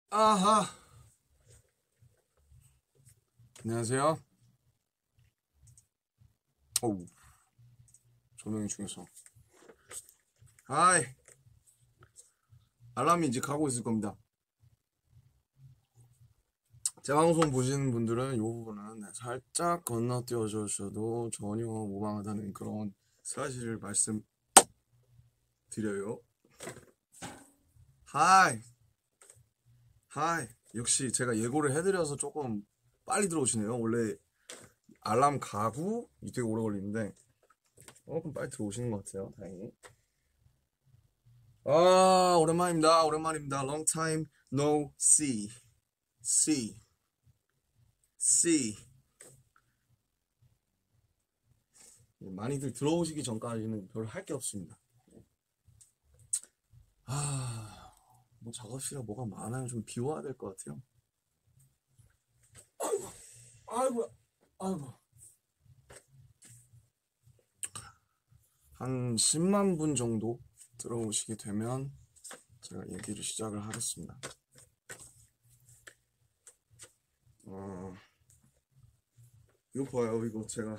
아하. 안녕하세요. 어우, 조명이 중요해서. 하이. 알람이 이제 가고 있을 겁니다. 제 방송 보시는 분들은 이 부분은 살짝 건너뛰어 주셔도 전혀 무방하다는 그런 사실을 말씀드려요. 하이. 하이. 역시 제가 예고를 해드려서 조금 빨리 들어오시네요. 원래 알람 가고 되게 오래 걸리는데 조금 빨리 들어오시는 것 같아요. 다행히. 아, 오랜만입니다. 오랜만입니다. Long time no see. See. See. 많이들 들어오시기 전까지는 별 할 게 없습니다. 아, 뭐 작업실에 뭐가 많아요. 좀 비워야 될 것 같아요. 아이고, 아이고. 한 10만 분 정도 들어오시게 되면 제가 얘기를 시작을 하겠습니다. 어, 이거 봐요. 이거 제가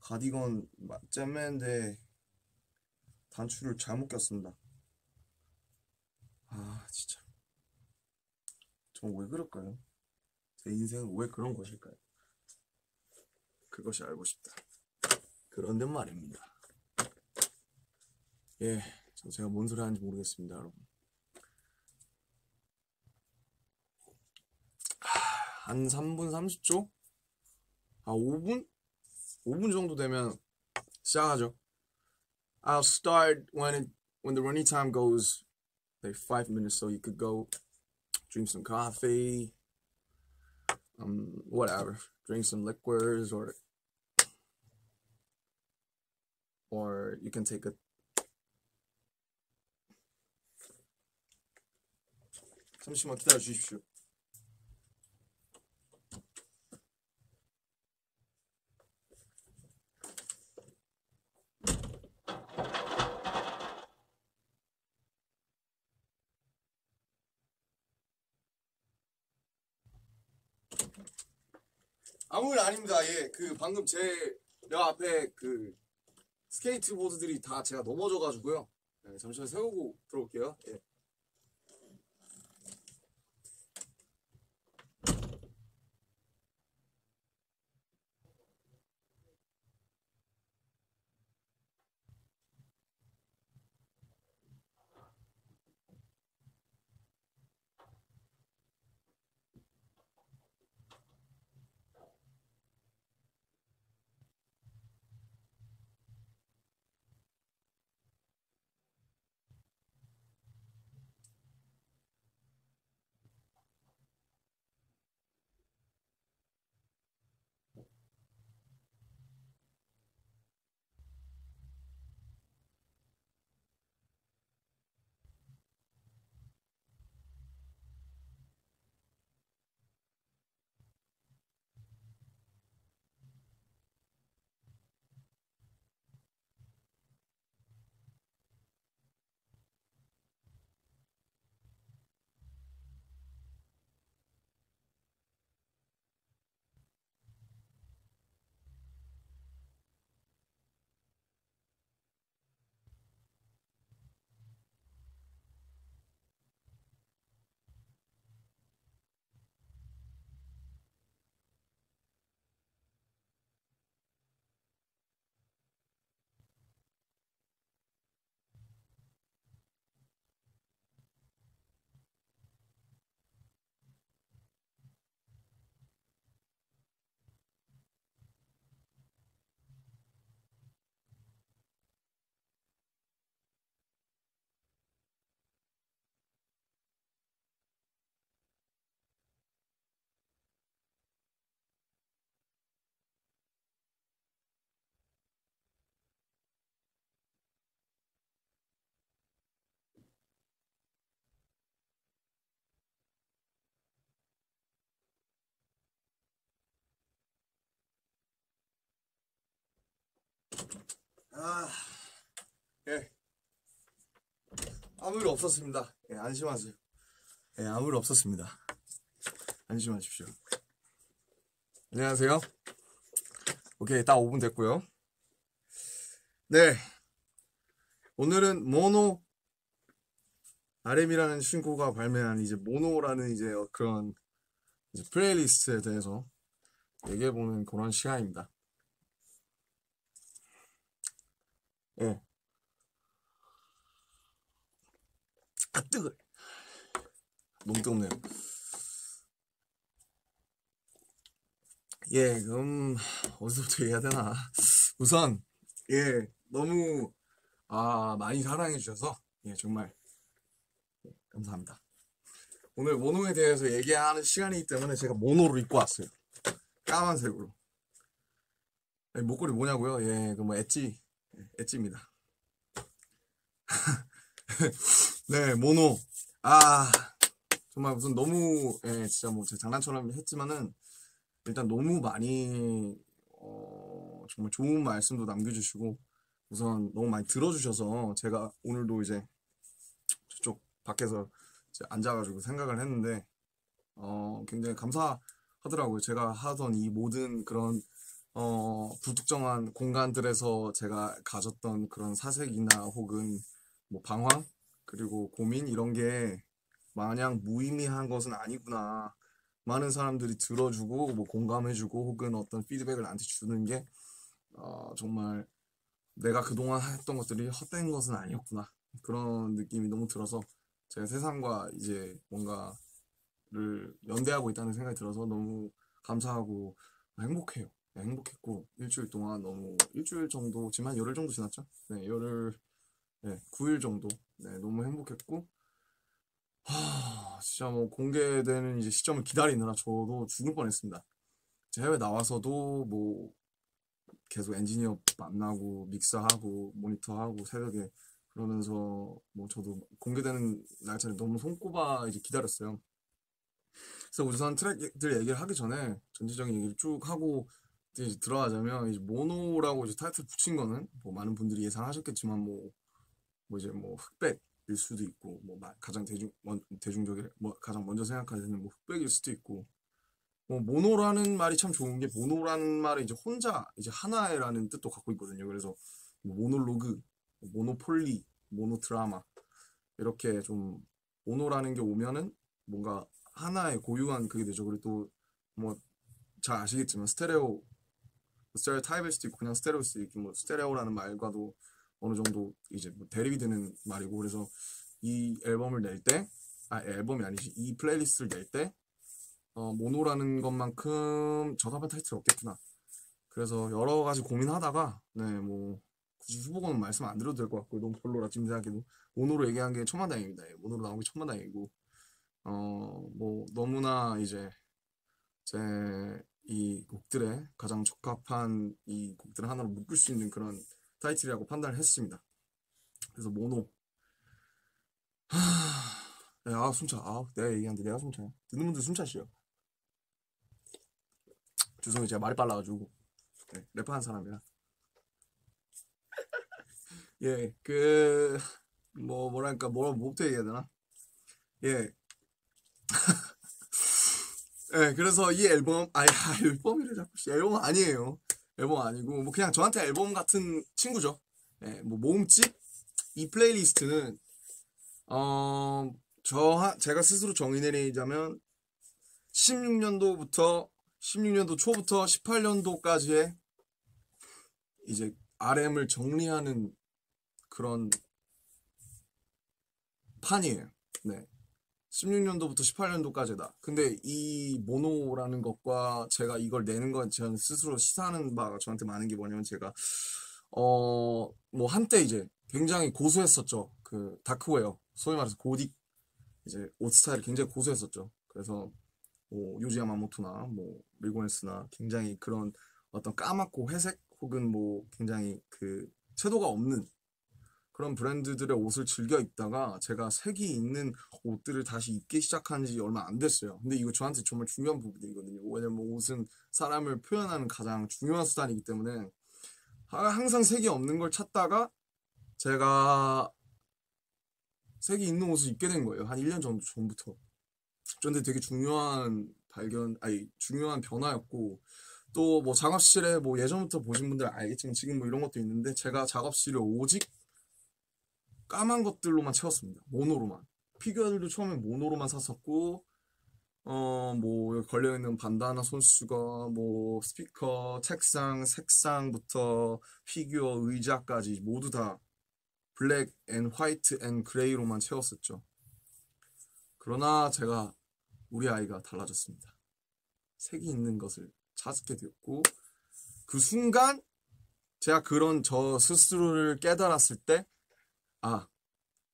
가디건 잼맨데 단추를 잘못 꼈습니다. 아, 진짜. 전 왜 그럴까요? 제 인생은 왜 그런 것일까요? 그것이 알고 싶다. 그런데 말입니다. 예, 제가 뭔 소리 하는지 모르겠습니다, 여러분. 한 3분 30초? 아, 5분? 5분 정도 되면 시작하죠. I'll start when the running time goes like 5 minutes, so you could go drink some coffee, whatever, drink some liquids, or you can take a. 잠시만 기다려 주십시오. 아무 일 아닙니다. 예, 그 방금 내 앞에 그 스케이트보드들이 다 제가 넘어져가지고요. 네, 잠시만 세우고 들어올게요. 예. 아, 예. 아무 일 없었습니다. 예, 안심하세요. 네, 아무 일 없었습니다. 안심하십시오. 안녕하세요. 오케이, 딱 5분 됐고요. 네, 오늘은 모노 RM이라는 친구가 발매한 이제 모노라는 이제 그런 이제 플레이리스트에 대해서 얘기해보는 그런 시간입니다. 예. 아, 뜨거. 너무 뜨겁네요. 예, 그럼 어디서부터 얘기해야 되나? 우선 너무 많이 사랑해 주셔서 정말 감사합니다. 오늘 모노에 대해서 얘기하는 시간이기 때문에 제가 모노를 입고 왔어요. 까만색으로. 목걸이 뭐냐고요? 그 뭐 엣지입니다. 네, 모노. 정말 무슨 너무 진짜 뭐 제가 장난처럼 했지만은 일단 너무 많이 정말 좋은 말씀도 남겨주시고 우선 너무 많이 들어주셔서 제가 오늘도 이제 저쪽 밖에서 이제 앉아가지고 생각을 했는데 굉장히 감사하더라고요. 제가 하던 이 모든 그런 불특정한 공간들에서 제가 가졌던 그런 사색이나 혹은 뭐 방황 그리고 고민 이런 게 마냥 무의미한 것은 아니구나. 많은 사람들이 들어주고 뭐 공감해주고 혹은 어떤 피드백을 나한테 주는 게 정말 내가 그동안 했던 것들이 헛된 것은 아니었구나. 그런 느낌이 너무 들어서 제가 세상과 이제 뭔가를 연대하고 있다는 생각이 들어서 너무 감사하고 행복해요. 네, 행복했고 일주일 동안 너무 일주일 정도 지금 한 열흘 정도 지났죠? 네, 열흘 9일 정도 너무 행복했고 진짜 뭐 공개되는 이제 시점을 기다리느라 저도 죽을 뻔했습니다. 해외 나와서도 뭐 계속 엔지니어 만나고 믹스하고 모니터하고 새벽에 그러면서 뭐 저도 공개되는 날짜를 너무 손꼽아 이제 기다렸어요. 그래서 우선 트랙들 얘기를 하기 전에 전체적인 얘기를 쭉 하고 이제 들어가자면 이제 모노라고 이제 타이틀 붙인 거는 뭐 많은 분들이 예상하셨겠지만 뭐 이제 뭐 흑백일 수도 있고 뭐 가장 대중적인 뭐 가장 먼저 생각하는 뭐 흑백일 수도 있고 뭐 모노라는 말이 참 좋은 게 모노라는 말이 이제 혼자 이제 하나라는 뜻도 갖고 있거든요. 그래서 뭐 모놀로그, 모노폴리, 모노드라마 이렇게 좀 모노라는 게 오면은 뭔가 하나의 고유한 그게 되죠. 그리고 또 뭐 잘 아시겠지만 스테레오 타입일 수도 있고 그냥 스테레오일 수도 있고 뭐 스테레오라는 말과도 어느 정도 이제 뭐 대립이 되는 말이고 그래서 이 앨범을 낼 때 앨범이 아니지 이 플레이리스트를 낼 때 모노라는 것만큼 적합한 타이틀이 없겠구나. 그래서 여러 가지 고민하다가 뭐 굳이 후보군은 말씀 안 드려도 될 것 같고 너무 별로라 지금 생각해도 모노로 얘기한 게 천만다행입니다. 모노로 나온 게 천만다행이고 뭐 너무나 이제 제 이 곡들에 가장 적합한 이 곡들을 하나로 묶을 수 있는 그런 타이틀이라고 판단을 했습니다. 그래서 모노 숨차 내가 얘기하는데 내가 숨차요. 듣는 분들 숨차시요. 죄송해요 제가 말이 빨라가지고 랩하는 사람이라 뭐랄까 뭐부터 얘기해야 되나 그래서 이 앨범 앨범이래 자꾸 앨범 아니에요. 앨범 아니고 뭐 그냥 저한테 앨범 같은 친구죠. 뭐 모음집 이 플레이리스트는 제가 스스로 정의 내리자면 16년도 초부터 18년도까지의 이제 RM을 정리하는 그런 판이에요. 16년도부터 18년도까지다. 근데 이 모노라는 것과 제가 이걸 내는 건 저는 스스로 시사하는 바가 저한테 많은 게 뭐냐면 제가 뭐 한때 이제 굉장히 고수했었죠. 그 다크웨어 소위 말해서 고딕 이제 옷 스타일을 굉장히 고수했었죠. 그래서 뭐 요지 야마모토나 뭐 리고네스나 굉장히 그런 어떤 까맣고 회색 혹은 뭐 굉장히 그 채도가 없는 그런 브랜드들의 옷을 즐겨 입다가 제가 색이 있는 옷들을 다시 입기 시작한 지 얼마 안 됐어요. 근데 이거 저한테 정말 중요한 부분이거든요. 왜냐면 옷은 사람을 표현하는 가장 중요한 수단이기 때문에 항상 색이 없는 걸 찾다가 제가 색이 있는 옷을 입게 된 거예요. 한 1년 정도 전부터. 저한테 되게 중요한 중요한 변화였고, 또 뭐 작업실에 뭐 예전부터 보신 분들 알겠지만 지금 뭐 이런 것도 있는데, 제가 작업실을 오직 까만 것들로만 채웠습니다. 모노로만. 피규어들도 처음에 모노로만 샀었고, 뭐 걸려있는 반다나 손수거, 뭐 스피커, 책상, 색상부터 피규어, 의자까지 모두 다 블랙 앤 화이트 앤 그레이로만 채웠었죠. 그러나 제가 우리 아이가 달라졌습니다. 색이 있는 것을 찾게 되었고, 그 순간 제가 그런 저 스스로를 깨달았을 때,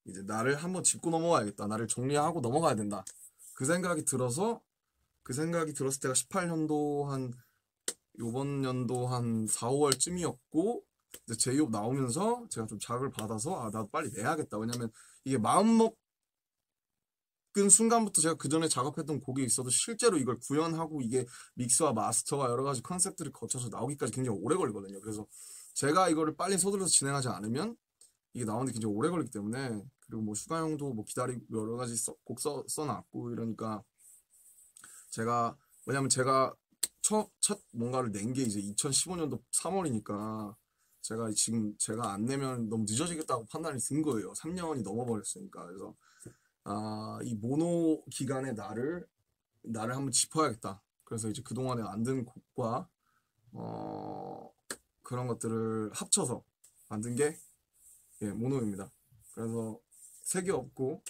이제 나를 한번 짚고 넘어가야겠다. 나를 정리하고 넘어가야 된다. 그 생각이 들었을 때가 18년도 요번 연도 한 4, 5월쯤이었고, 이제 제이홉 나오면서 제가 좀 자극을 받아서 나도 빨리 내야겠다. 왜냐면 이게 마음먹은 순간부터 제가 그 전에 작업했던 곡이 있어도 실제로 이걸 구현하고 이게 믹스와 마스터와 여러 가지 컨셉들을 거쳐서 나오기까지 굉장히 오래 걸리거든요. 그래서 제가 이거를 빨리 서둘러서 진행하지 않으면 이게 나오는데 굉장히 오래 걸리기 때문에, 그리고 뭐 슈가형도 뭐 기다리고 여러 가지 곡 써놨고 이러니까, 왜냐면 제가 첫 뭔가를 낸 게 이제 2015년도 3월이니까 제가 안 내면 너무 늦어지겠다고 판단이 든 거예요. 3년이 넘어버렸으니까. 그래서 이 모노 기간의 나를 한번 짚어야겠다. 그래서 이제 그동안에 만든 곡과 그런 것들을 합쳐서 만든 게 모노입니다. 그래서 색이 없고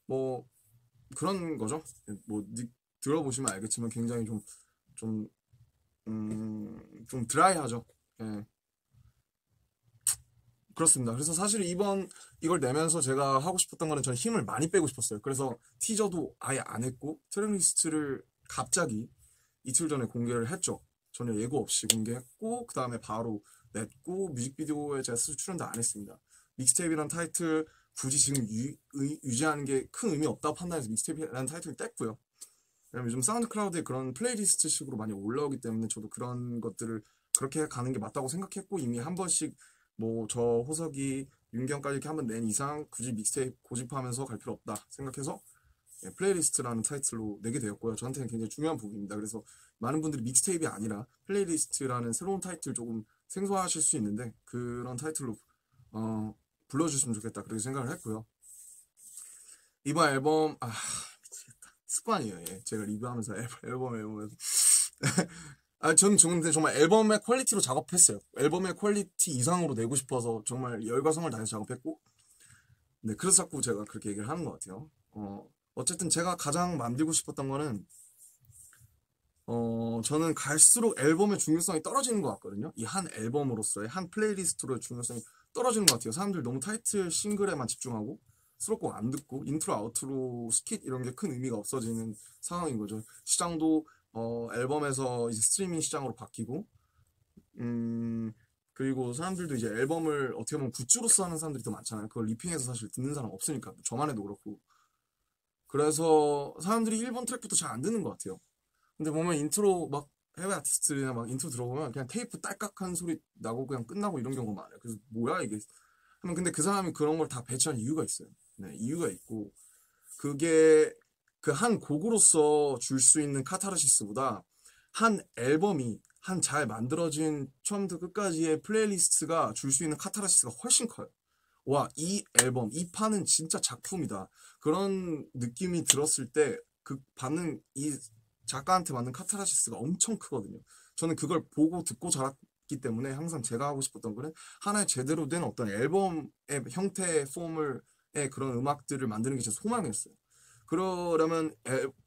뭐 그런 거죠. 뭐 들어보시면 알겠지만 굉장히 좀 드라이하죠. 예. 그렇습니다. 그래서 사실 이걸 내면서 제가 하고 싶었던 거는, 저는 힘을 많이 빼고 싶었어요. 그래서 티저도 아예 안 했고, 트랙리스트를 갑자기 이틀 전에 공개를 했죠. 전혀 예고 없이 공개했고, 그 다음에 바로 냈고, 뮤직비디오에 제가 스스로 출연도 안 했습니다. 믹스테이프라는 타이틀 굳이 지금 유지하는 게 큰 의미 없다고 판단해서 믹스테이프라는 타이틀을 뗐고요. 왜냐면 요즘 사운드 클라우드에 그런 플레이리스트 식으로 많이 올라오기 때문에 저도 그런 것들을 그렇게 가는 게 맞다고 생각했고, 이미 한 번씩 뭐 저 호석이 윤경까지 이렇게 한번 낸 이상 굳이 믹스테이프 고집하면서 갈 필요 없다 생각해서 플레이리스트라는 타이틀로 내게 되었고요. 저한테는 굉장히 중요한 부분입니다. 그래서 많은 분들이 믹스테이프가 아니라 플레이리스트라는 새로운 타이틀 조금 생소하실 수 있는데, 그런 타이틀로 불러주시면 좋겠다 그렇게 생각을 했고요. 이번 앨범 미치겠다. 습관이에요. 제가 리뷰하면서 앨범에서 저는 정말 앨범의 퀄리티로 작업했어요. 앨범의 퀄리티 이상으로 내고 싶어서 정말 열과 성을 다해서 작업했고, 네, 그래서 자꾸 제가 그렇게 얘기를 하는 것 같아요. 어쨌든 제가 가장 만들고 싶었던 거는, 저는 갈수록 앨범의 중요성이 떨어지는 것 같거든요. 이 한 앨범으로서의 한 플레이리스트로의 중요성이 떨어지는 것 같아요. 사람들 너무 타이틀 싱글에만 집중하고 수록곡 안 듣고 인트로 아우트로 스킷 이런 게 큰 의미가 없어지는 상황인 거죠. 시장도 앨범에서 이제 스트리밍 시장으로 바뀌고, 그리고 사람들도 이제 앨범을 어떻게 보면 굿즈로서 하는 사람들이 더 많잖아요. 그걸 리핑해서 사실 듣는 사람 없으니까. 저만 해도 그렇고. 그래서 사람들이 1번 트랙부터 잘 안 듣는 것 같아요. 근데 보면 인트로 막 해외 아티스트나 막 인트로 들어보면 그냥 테이프 딸깍한 소리 나고 그냥 끝나고 이런 경우가 많아요. 그래서 뭐야 이게 하면, 근데 그 사람이 그런 걸 다 배치한 이유가 있어요. 네, 이유가 있고, 그게 그 한 곡으로서 줄 수 있는 카타르시스보다 한 앨범이 한 잘 만들어진 처음부터 끝까지의 플레이리스트가 줄 수 있는 카타르시스가 훨씬 커요. 와, 이 앨범, 이 판은 진짜 작품이다. 그런 느낌이 들었을 때 그 받는 이 작가한테 받는 카타르시스가 엄청 크거든요. 저는 그걸 보고 듣고 자랐기 때문에 항상 제가 하고 싶었던 거는 하나의 제대로 된 어떤 앨범의 형태, 폼의 그런 음악들을 만드는 게 제 소망이었어요. 그러려면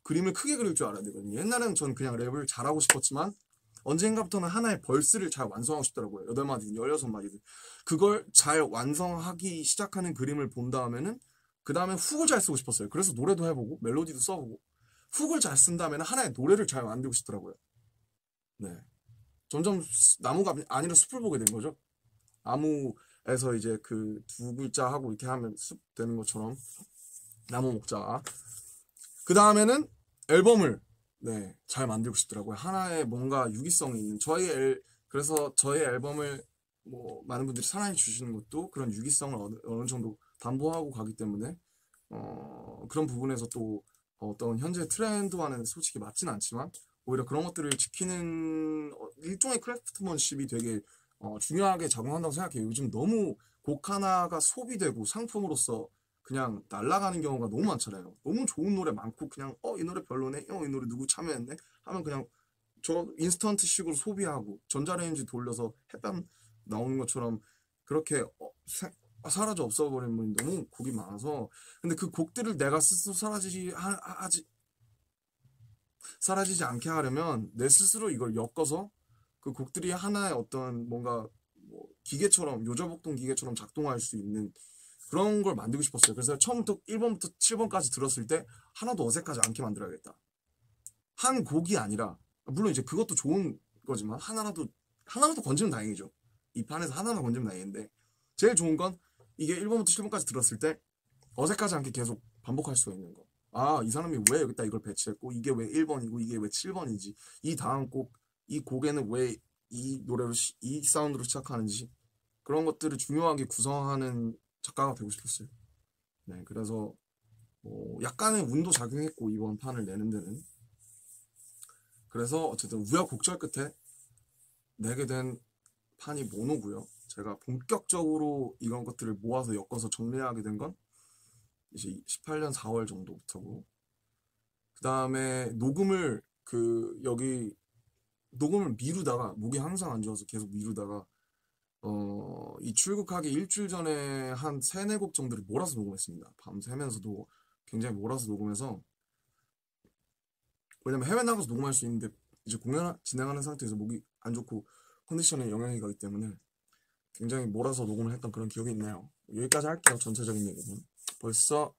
그림을 크게 그릴 줄 알아야 되거든요. 옛날에는 저는 그냥 랩을 잘하고 싶었지만 언젠가부터는 하나의 벌스를 잘 완성하고 싶더라고요. 8마디든 16마디든. 그걸 잘 완성하기 시작하는 그림을 본 다음에는 그 다음에 훅을 잘 쓰고 싶었어요. 그래서 노래도 해보고 멜로디도 써보고 훅을 잘 쓴 다음에는 하나의 노래를 잘 만들고 싶더라고요. 네. 점점 나무가 아니라 숲을 보게 된 거죠. 나무에서 이제 그 두 글자 하고 이렇게 하면 숲 되는 것처럼 나무 먹자. 그 다음에는 앨범을 잘 만들고 싶더라고요. 하나의 뭔가 유기성이 있는 그래서 저의 앨범을 뭐 많은 분들이 사랑해 주시는 것도 그런 유기성을 어느 정도 담보하고 가기 때문에 그런 부분에서 또 어떤 현재 트렌드와는 솔직히 맞진 않지만 오히려 그런 것들을 지키는 일종의 크래프트먼십이 되게 중요하게 작용한다고 생각해요. 요즘 너무 곡 하나가 소비되고 상품으로서 그냥 날아가는 경우가 너무 많잖아요. 너무 좋은 노래 많고 그냥 이 노래 별로네, 이 노래 누구 참여했네 하면 그냥 저 인스턴트식으로 소비하고 전자레인지 돌려서 햇반 나오는 것처럼 그렇게 사라져 없어버리는 분이 너무 곡이 많아서. 근데 그 곡들을 내가 스스로 사라지지 않게 하려면 내 스스로 이걸 엮어서 그 곡들이 하나의 어떤 뭔가 뭐 기계처럼 요저복동 기계처럼 작동할 수 있는 그런 걸 만들고 싶었어요. 그래서 처음부터 1번부터 7번까지 들었을 때 하나도 어색하지 않게 만들어야겠다. 한 곡이 아니라 물론 이제 그것도 좋은 거지만 하나라도 건지면 다행이죠. 이 판에서 하나만 건지면 다행인데 제일 좋은 건 이게 1번부터 7번까지 들었을 때 어색하지 않게 계속 반복할 수가 있는 거. 아, 이 사람이 왜 여기다 이걸 배치했고 이게 왜 1번이고 이게 왜 7번이지, 이 다음 곡 이 곡에는 왜 이 노래로 이 사운드로 시작하는지 그런 것들을 중요하게 구성하는 작가가 되고 싶었어요. 네, 그래서 약간의 운도 작용했고 이번 판을 내는 데는. 그래서 어쨌든 우여곡절 끝에 내게 된 판이 모노고요. 제가 본격적으로 이런 것들을 모아서 엮어서 정리하게 된 건 이제 18년 4월 정도부터고, 그 다음에 녹음을 녹음을 미루다가 목이 항상 안 좋아서 계속 미루다가 이 출국하기 일주일 전에 한 3-4곡 정도를 몰아서 녹음했습니다. 밤새면서도 굉장히 몰아서 녹음해서. 왜냐면 해외 나가서 녹음할 수 있는데 이제 공연 진행하는 상태에서 목이 안 좋고 컨디션에 영향이 가기 때문에 굉장히 몰아서 녹음을 했던 그런 기억이 있네요. 여기까지 할게요. 전체적인 얘기는. 벌써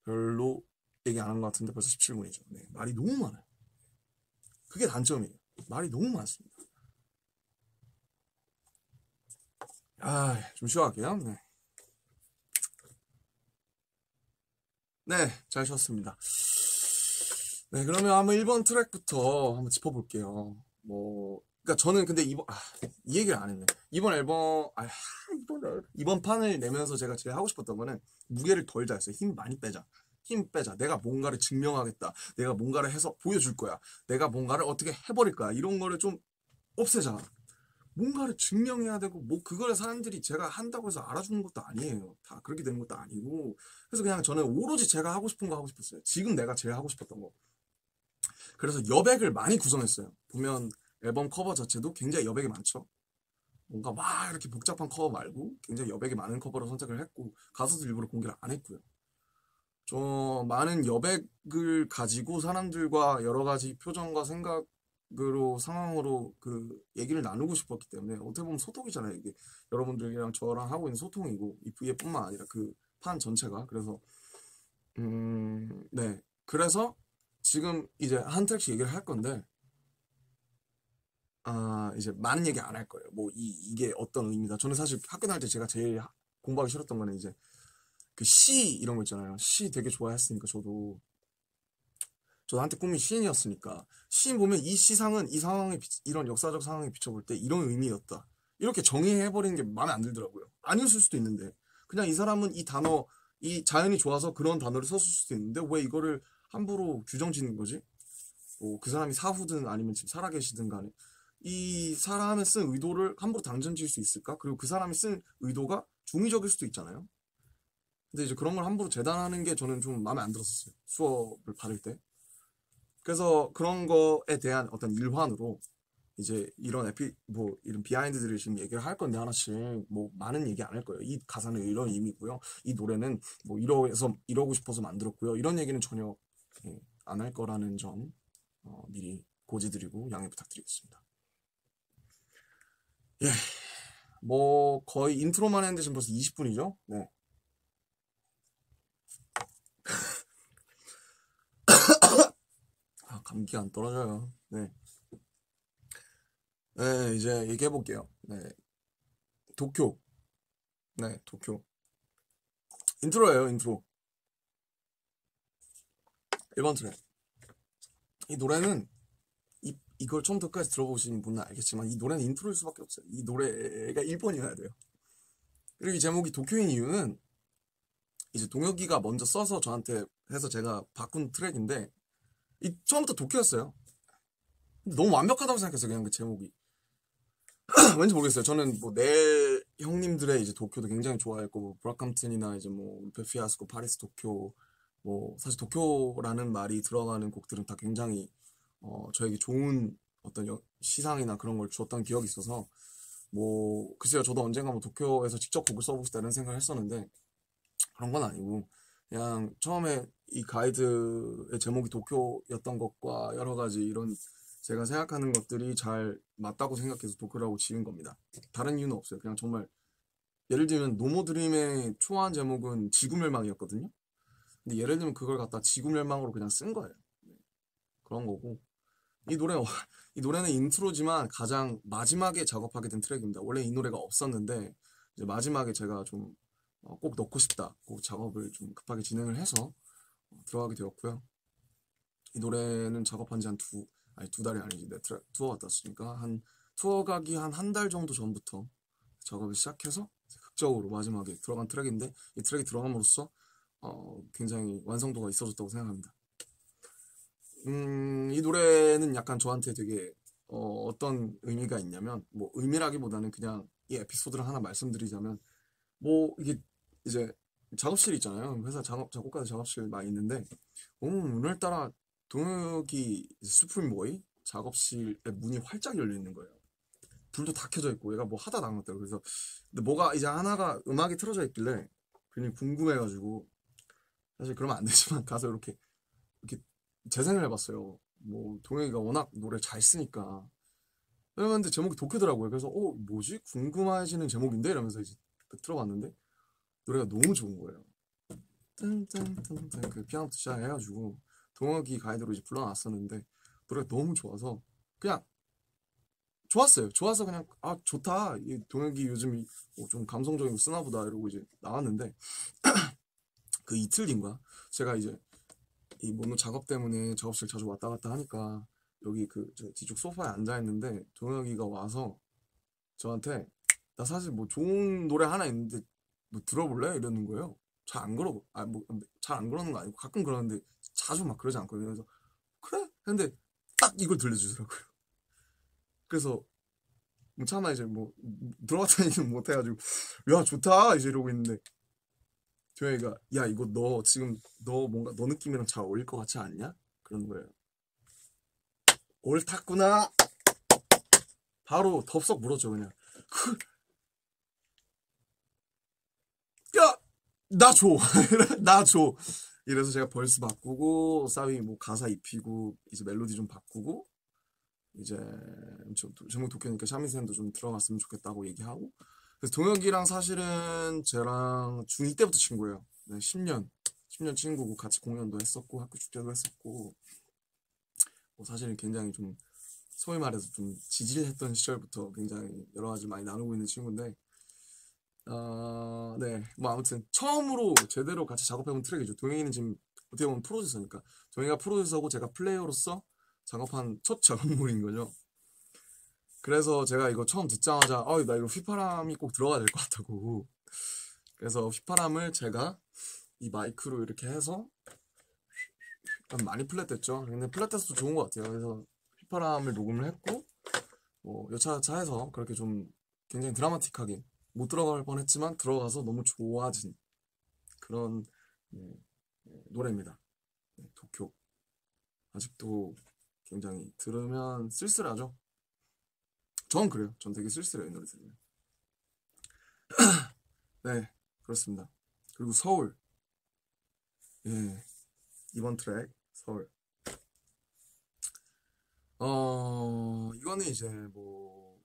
별로 얘기 안 한 것 같은데 벌써 17분이죠. 네, 말이 너무 많아요. 그게 단점이에요. 말이 너무 많습니다. 좀 쉬어갈게요. 네. 네, 잘 쉬었습니다. 네, 그러면 한번 1번 트랙부터 한번 짚어볼게요. 그러니까 저는 근데 이 얘기를 안 했네. 이번 판을 내면서 제가 제일 하고 싶었던 거는 무게를 덜자 했어요. 힘 많이 빼자. 힘 빼자. 내가 뭔가를 증명하겠다. 내가 뭔가를 해서 보여줄 거야. 내가 뭔가를 어떻게 해버릴 거야. 이런 거를 좀 없애자. 뭔가를 증명해야 되고 그거를 사람들이 제가 한다고 해서 알아주는 것도 아니에요. 다 그렇게 되는 것도 아니고. 그래서 그냥 저는 오로지 제가 하고 싶은 거 하고 싶었어요. 지금 내가 제일 하고 싶었던 거. 그래서 여백을 많이 구성했어요. 보면 앨범 커버 자체도 굉장히 여백이 많죠. 뭔가 막 이렇게 복잡한 커버 말고 굉장히 여백이 많은 커버를 선택을 했고, 가수도 일부러 공개를 안 했고요. 좀 많은 여백을 가지고 사람들과 여러 가지 표정과 생각으로 상황으로 그 얘기를 나누고 싶었기 때문에 어떻게 보면 소통이잖아요. 이게 여러분들이랑 저랑 하고 있는 소통이고 이 V뿐만 아니라 그 판 전체가. 그래서 네, 그래서 지금 이제 한 트랙씩 얘기를 할 건데 이제 많은 얘기 안 할 거예요. 이게 어떤 의미다. 저는 사실 학교 다닐 때 제가 제일 공부하기 싫었던 거는 이제 그 시 이런 거 있잖아요. 시 되게 좋아했으니까 저도 한때 꿈이 시인이었으니까 시인 보면 이 시상은 이 상황에 이런 역사적 상황에 비춰볼 때 이런 의미였다. 이렇게 정의해버리는 게 마음에 안 들더라고요. 아니었을 수도 있는데 그냥 이 사람은 이 단어, 이 자연이 좋아서 그런 단어를 썼을 수도 있는데 왜 이거를 함부로 규정 짓는 거지? 그 사람이 사후든 아니면 지금 살아계시든 간에 이 사람의 쓴 의도를 함부로 당전 지을 수 있을까? 그리고 그 사람이 쓴 의도가 중의적일 수도 있잖아요. 근데 이제 그런 걸 함부로 재단하는 게 저는 좀 마음에 안 들었어요. 수업을 받을 때. 그래서 그런 거에 대한 어떤 일환으로 이제 이런 이런 비하인드들을 지금 얘기를 할 건데 하나씩 많은 얘기 안 할 거예요. 이 가사는 이런 의미고요. 이 노래는 이러고 싶어서 만들었고요. 이런 얘기는 전혀 안 할 거라는 점 미리 고지드리고 양해 부탁드리겠습니다. 예, 거의 인트로만 했는데 지금 벌써 20분이죠? 네. 감기가 안 떨어져요. 네. 네, 이제 얘기해 볼게요. 네. 도쿄. 네, 도쿄. 인트로예요, 인트로. 1번 트랙. 이 노래는 이걸 처음부터까지 들어보신 분은 알겠지만 이 노래는 인트로일 수밖에 없어요. 이 노래가 1번이어야 돼요. 그리고 이 제목이 도쿄인 이유는 이제 동혁이가 먼저 써서 저한테 해서 제가 바꾼 트랙인데 이 처음부터 도쿄였어요. 근데 너무 완벽하다고 생각했어요. 그냥 그 제목이. 왠지 모르겠어요. 저는 뭐 내 형님들의 이제 도쿄도 굉장히 좋아했고 뭐 브라캄튼이나 이제 뭐 베피아스코, 파리스 도쿄 뭐 사실 도쿄라는 말이 들어가는 곡들은 다 굉장히 저에게 좋은 어떤 시상이나 그런 걸 주었던 기억이 있어서 뭐 글쎄요. 저도 언젠가 뭐 도쿄에서 직접 곡을 써보고 싶다 이런 생각을 했었는데 그런 건 아니고 그냥 처음에 이 가이드의 제목이 도쿄였던 것과 여러 가지 이런 제가 생각하는 것들이 잘 맞다고 생각해서 도쿄라고 지은 겁니다. 다른 이유는 없어요. 그냥 정말 예를 들면 노모드림의 초안 제목은 지구멸망이었거든요. 근데 예를 들면 그걸 갖다 지구멸망으로 그냥 쓴 거예요. 그런 거고 이 노래 이 노래는 인트로지만 가장 마지막에 작업하게 된 트랙입니다. 원래 이 노래가 없었는데 이제 마지막에 제가 좀 꼭 넣고 싶다. 꼭 작업을 좀 급하게 진행을 해서 들어가게 되었고요. 이 노래는 작업한 지 두 달이 아니지. 내 투어가 떴으니까 투어 가기 한 달 정도 전부터 작업을 시작해서 극적으로 마지막에 들어간 트랙인데 이 트랙이 들어감으로써 굉장히 완성도가 있어졌다고 생각합니다. 이 노래는 약간 저한테 되게 어떤 의미가 있냐면 뭐 의미라기보다는 그냥 이 에피소드를 하나 말씀드리자면 뭐 이게 이제 작업실 있잖아요. 회사 작곡가들 작업실 많이 있는데 오늘따라 동혁이 수프림보이 작업실에 문이 활짝 열려 있는 거예요. 불도 다 켜져 있고 얘가 뭐 하다 나온 것같더라고 그래서 근데 뭐가 이제 하나가 음악이 틀어져 있길래 괜히 궁금해가지고 사실 그러면 안 되지만 가서 이렇게 재생을 해봤어요. 뭐 동혁이가 워낙 노래 잘 쓰니까 그런데 제목이 도쿄더라고요. 그래서 뭐지 궁금해지는 제목인데 이러면서 이제 들어봤는데 노래가 너무 좋은 거예요. 딴딴딴딴 그 피아노부터 시작해가지고 동혁이 가이드로 이제 불러놨었는데 노래가 너무 좋아서 그냥 좋았어요. 좋아서 그냥 좋다. 이 동혁이 요즘 좀 감성적인 거 쓰나 보다 이러고 이제 나왔는데 그 이틀 뒤인가 제가 이제 이 모노 작업 때문에 작업실 자주 왔다 갔다 하니까 여기 저 뒤쪽 소파에 앉아 있는데 동혁이가 와서 저한테 나 사실 뭐 좋은 노래 하나 있는데 뭐 들어볼래? 이러는 거예요. 잘 안 그러고 뭐 잘 안 그러는 거 아니고 가끔 그러는데 자주 막 그러지 않거든요. 그래서 그래? 근데 딱 이걸 들려주더라고요. 그래서 뭐 차마 이제 뭐 들어갔다니는 못해가지고 야 좋다 이제 이러고 있는데 조영이가 야 이거 너 지금 너 뭔가 너 느낌이랑 잘 어울릴 것 같지 않냐? 그런 거예요. 옳았구나. 바로 덥석 물었죠 그냥. 야 나 줘. 나 줘. 이래서 제가 벌스 바꾸고 싸위 뭐 가사 입히고 이제 멜로디 좀 바꾸고 이제 제목 도쿄니까 샤미센도 좀 들어갔으면 좋겠다고 얘기하고 그래서 동혁이랑 사실은 쟤랑 중2 때부터 친구예요. 네, 10년 친구고 같이 공연도 했었고 학교 축제도 했었고 뭐 사실은 굉장히 좀 소위 말해서 좀 지질했던 시절부터 굉장히 여러 가지 많이 나누고 있는 친구인데 네, 뭐 아무튼 처음으로 제대로 같이 작업해본 트랙이죠. 동혁이는 지금 어떻게 보면 프로듀서니까 동혁이가 프로듀서고 제가 플레이어로서 작업한 첫 작업물인 거죠. 그래서 제가 이거 처음 듣자마자 나 이거 휘파람이 꼭 들어가야 될 것 같다고 그래서 휘파람을 제가 이 마이크로 이렇게 해서 많이 플랫됐죠. 근데 플랫돼서도 좋은 것 같아요. 그래서 휘파람을 녹음을 했고 뭐 여차저차해서 그렇게 좀 굉장히 드라마틱하게 못 들어갈 뻔했지만 들어가서 너무 좋아진 그런 노래입니다. 도쿄 아직도 굉장히 들으면 쓸쓸하죠. 전 그래요. 전 되게 쓸쓸해요 이 노래 들으면. 네 그렇습니다. 그리고 서울 이번 트랙 서울 이거는 이제 뭐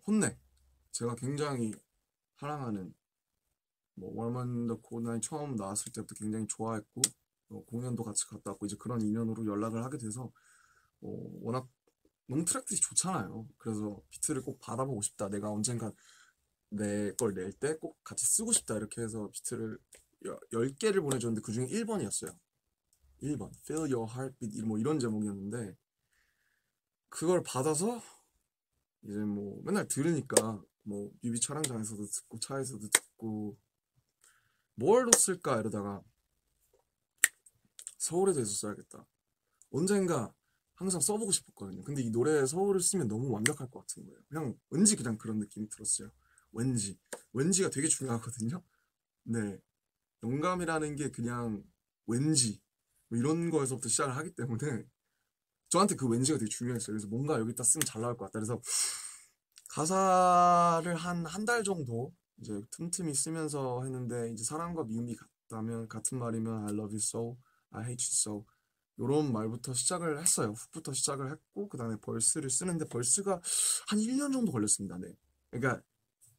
혼내 제가 굉장히 사랑하는 뭐 월먼 더 코드나인 처음 나왔을 때부터 굉장히 좋아했고 공연도 같이 갔다 왔고 이제 그런 인연으로 연락을 하게 돼서 워낙 너무 트랙들이 좋잖아요. 그래서 비트를 꼭 받아보고 싶다. 내가 언젠가 내 걸 낼 때 꼭 같이 쓰고 싶다. 이렇게 해서 비트를 10개를 보내줬는데 그 중에 1번이었어요. 1번 Feel Your Heartbeat 뭐 이런 제목이었는데 그걸 받아서 이제 뭐 맨날 들으니까 뭐 뮤비 촬영장에서도 듣고 차에서도 듣고 뭘로 쓸까 이러다가 서울에 대해서 써야겠다. 언젠가 항상 써보고 싶었거든요. 근데 이 노래에 서울을 쓰면 너무 완벽할 것 같은 거예요. 그냥 왠지 그냥 그런 느낌이 들었어요. 왠지가 되게 중요하거든요. 네, 영감이라는 게 그냥 왠지 뭐 이런 거에서부터 시작을 하기 때문에 저한테 그 왠지가 되게 중요했어요. 그래서 뭔가 여기다 쓰면 잘 나올 것 같다. 그래서 가사를 한 달 정도 이제 틈틈이 쓰면서 했는데, 이제 사랑과 미움이 같다면 같은 말이면 I love you so, I hate you so 요런 말부터 시작을 했어요. 훅부터 시작을 했고 그 다음에 벌스를 쓰는데 벌스가 한 1년 정도 걸렸습니다. 네. 그러니까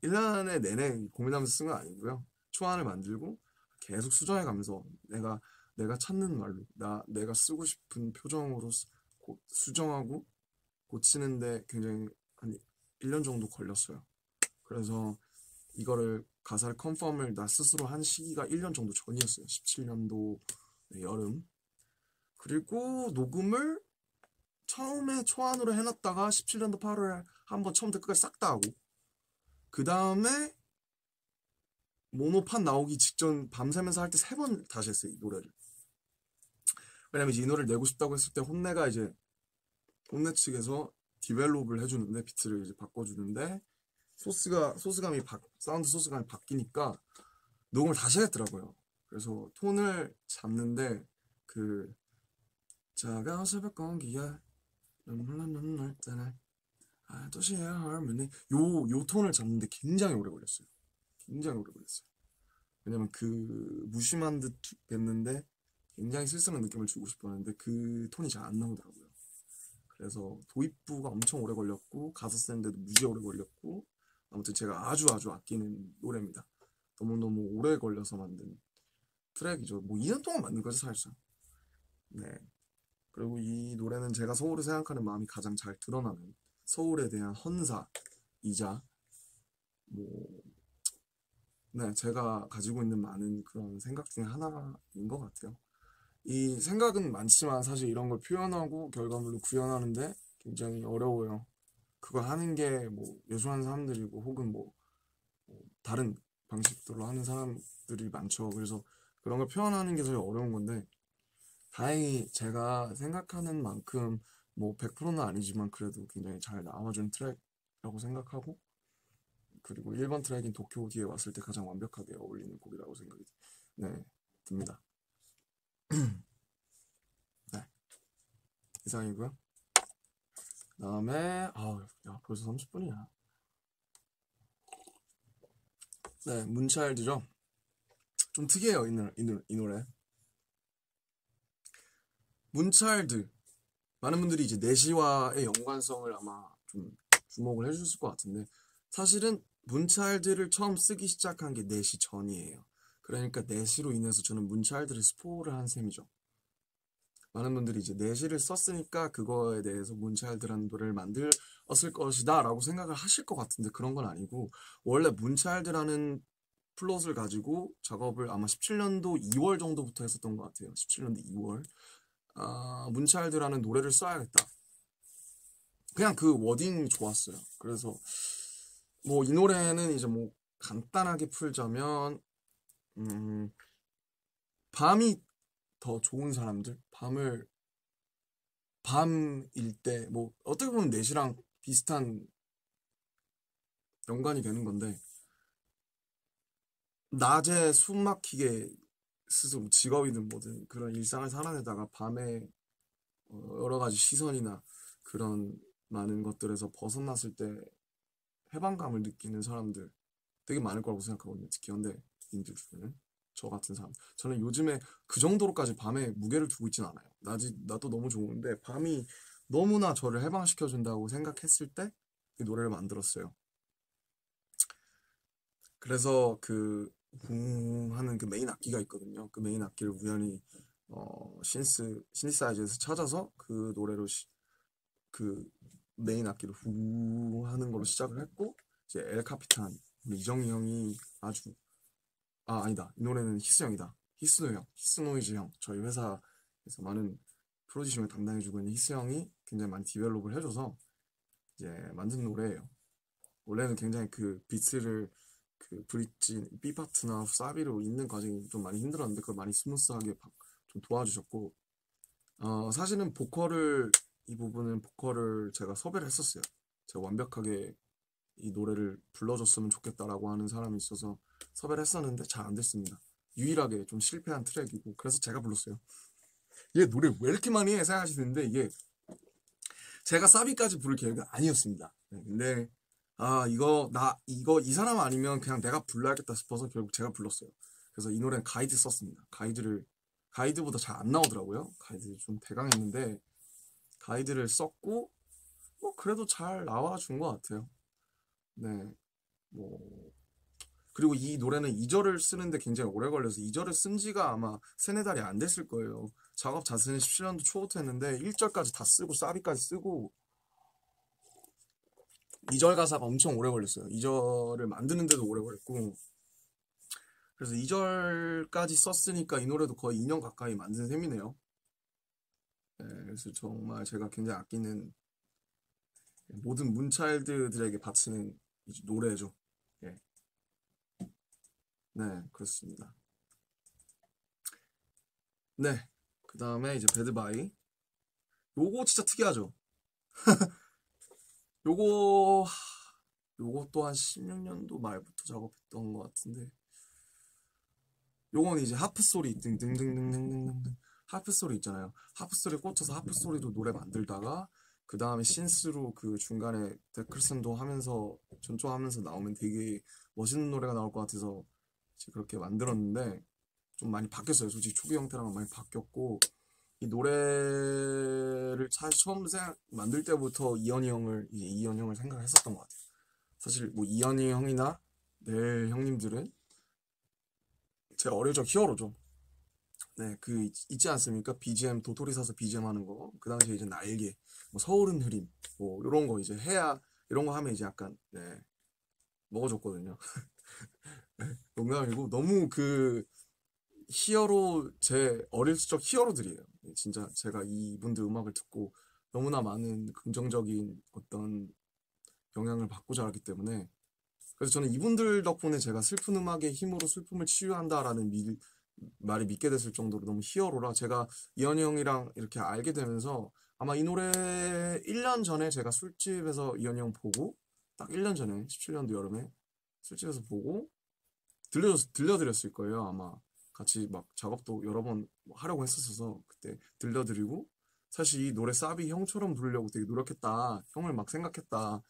1년에 내내 고민하면서 쓴 건 아니고요. 초안을 만들고 계속 수정해가면서 내가 찾는 말로 내가 쓰고 싶은 표정으로 수정하고 고치는데 굉장히 한 1년 정도 걸렸어요. 그래서 이거를 가사를 컨펌을 나 스스로 한 시기가 1년 정도 전이었어요. 17년도 여름. 그리고 녹음을 처음에 초안으로 해놨다가 17년도 8월에 한번 처음부터 끝까지 싹 다 하고, 그 다음에 모노판 나오기 직전 밤새면서 할 때 3번 다시 했어요, 이 노래를. 왜냐면 이 노래를 내고 싶다고 했을 때 혼내 측에서 디벨롭을 해주는데, 비트를 이제 바꿔주는데 사운드 소스감이 바뀌니까 녹음을 다시 했더라고요. 그래서 톤을 잡는데 그 차가운 새벽 공기야 눈물 때날 도시의 harmony 요 톤을 잡는데 굉장히 오래 걸렸어요. 굉장히 오래 걸렸어요. 왜냐면 그 무심한 듯 뱉는데 굉장히 쓸쓸한 느낌을 주고 싶었는데 그 톤이 잘 안 나오더라고요. 그래서 도입부가 엄청 오래 걸렸고 가사 쓰는데도 무지 오래 걸렸고, 아무튼 제가 아주 아끼는 노래입니다. 너무너무 오래 걸려서 만든 트랙이죠. 뭐 2년 동안 만든 거죠, 사실상. 네. 그리고 이 노래는 제가 서울을 생각하는 마음이 가장 잘 드러나는, 서울에 대한 헌사이자 뭐 네, 제가 가지고 있는 많은 그런 생각 중에 하나인 것 같아요. 이 생각은 많지만 사실 이런 걸 표현하고 결과물로 구현하는데 굉장히 어려워요. 그걸 하는 게 뭐 예술하는 사람들이고 혹은 뭐 다른 방식들로 하는 사람들이 많죠. 그래서 그런 걸 표현하는 게 제일 어려운 건데, 다행히 제가 생각하는 만큼 뭐 100%는 아니지만 그래도 굉장히 잘 나와준 트랙이라고 생각하고, 그리고 1번 트랙인 도쿄기에 왔을 때 가장 완벽하게 어울리는 곡이라고 생각이 듭니다. 네, 이상이고요. 그다음에 야 벌써 30분이야. 네, 문차일드죠. 좀 특이해요, 이 노래. 문차일드, 많은 분들이 이제 내시와의 연관성을 아마 좀 주목을 해주실 것 같은데, 사실은 문차일드를 처음 쓰기 시작한 게 내시 전이에요. 그러니까 내시로 인해서 저는 문차일드를 스포를 한 셈이죠. 많은 분들이 이제 내시를 썼으니까 그거에 대해서 문차일드라는 노래를 만들었을 것이다 라고 생각을 하실 것 같은데, 그런 건 아니고 원래 문차일드라는 플롯을 가지고 작업을 아마 17년도 2월 정도부터 했었던 것 같아요. 17년도 2월. 문차일드라는 노래를 써야겠다. 그냥 그 워딩이 좋았어요. 그래서 뭐 이 노래는 이제 뭐 간단하게 풀자면 밤이 더 좋은 사람들, 밤일 때 뭐 어떻게 보면 넷이랑 비슷한 연관이 되는 건데, 낮에 숨 막히게 스스로 직업이든 뭐든 그런 일상을 살아내다가 밤에 여러 가지 시선이나 그런 많은 것들에서 벗어났을 때 해방감을 느끼는 사람들 되게 많을 거라고 생각하거든요. 특히 현대인들 중에는 저 같은 사람. 저는 요즘에 그 정도로까지 밤에 무게를 두고 있진 않아요. 나도 너무 좋은데 밤이 너무나 저를 해방시켜준다고 생각했을 때 이 노래를 만들었어요. 그래서 그 하는 그 메인 악기가 있거든요. 그 메인 악기를 우연히 시니사이저에서 찾아서 그 노래로 그 메인 악기를 후 하는 걸로 시작을 했고, 이제 엘 카피탄 우리 이정희 형이 아주 아니다, 이 노래는 히스 형이다. 히스노이즈 형, 저희 회사에서 많은 프로듀싱을 담당해주고 있는 히스 형이 굉장히 많이 디벨롭을 해줘서 이제 만든 노래예요. 원래는 굉장히 그 비트를 그 브릿지 B 파트나 사비로 있는 과정이 좀 많이 힘들었는데 그걸 많이 스무스하게 좀 도와주셨고 사실은 이 부분은 보컬을 제가 섭외를 했었어요. 제가 완벽하게 이 노래를 불러줬으면 좋겠다라고 하는 사람이 있어서 섭외를 했었는데 잘 안 됐습니다. 유일하게 좀 실패한 트랙이고 그래서 제가 불렀어요. 얘 노래 왜 이렇게 많이 해 생각하시는데 이게 제가 사비까지 부를 계획은 아니었습니다. 근데 이 사람 아니면 그냥 내가 불러야겠다 싶어서 결국 제가 불렀어요. 그래서 이 노래는 가이드 썼습니다. 가이드보다 잘 안 나오더라고요. 가이드 좀 대강했는데 가이드를 썼고 뭐 그래도 잘 나와준 것 같아요. 네, 뭐 그리고 이 노래는 2절을 쓰는데 굉장히 오래 걸려서 2절을 쓴 지가 아마 3-4달이 안 됐을 거예요. 작업 자체는 17년도 초부터 했는데 1절까지 다 쓰고 사비까지 쓰고 2절 가사가 엄청 오래 걸렸어요. 2절을 만드는데도 오래 걸렸고 그래서 2절까지 썼으니까 이 노래도 거의 2년 가까이 만든 셈이네요. 네, 그래서 정말 제가 굉장히 아끼는 모든 문차일드들에게 바치는 노래죠. 예. 네, 그렇습니다. 네, 그 다음에 이제 배드바이. 요거 진짜 특이하죠. 요거 또한 16년도 말부터 작업했던 것 같은데 요건 이제 하프 소리 등등등등등등등 하프 소리 있잖아요. 하프 소리 꽂혀서 하프 소리로 노래 만들다가 그 다음에 신스로 그 중간에 데클슨도 하면서 전조하면서 나오면 되게 멋있는 노래가 나올 것 같아서 그렇게 만들었는데 좀 많이 바뀌었어요. 솔직히 초기 형태랑 많이 바뀌었고 이 노래를 사실 처음 만들 때부터 이현이 형을 생각했었던 것 같아요. 사실 뭐 이현이 형이나 넬 형님들은 제가 어릴 적 히어로죠. 네, 그 있지 않습니까? BGM 도토리 사서 BGM 하는 거. 그 당시에 이제 날개, 뭐 서울은 흐림, 뭐 이런 거 이제 해야 이런 거 하면 이제 약간 먹어줬거든요. 농담이고 너무 그 히어로 제 어릴 적 히어로들이에요. 진짜 제가 이분들 음악을 듣고 너무나 많은 긍정적인 어떤 영향을 받고 자랐기 때문에 그래서 저는 이분들 덕분에 제가 슬픈 음악의 힘으로 슬픔을 치유한다라는 말이 믿게 됐을 정도로 너무 히어로라 제가 이현이 형이랑 이렇게 알게 되면서 아마 이 노래 1년 전에 제가 술집에서 이현이 형 보고 딱 1년 전에 17년도 여름에 술집에서 보고 들려드렸을 거예요. 아마 같이 막 작업도 여러 번 하려고 했었어서 그때 들려드리고 사실 이 노래 사비 형처럼 부르려고 되게 노력했다. 형을 막 생각했다.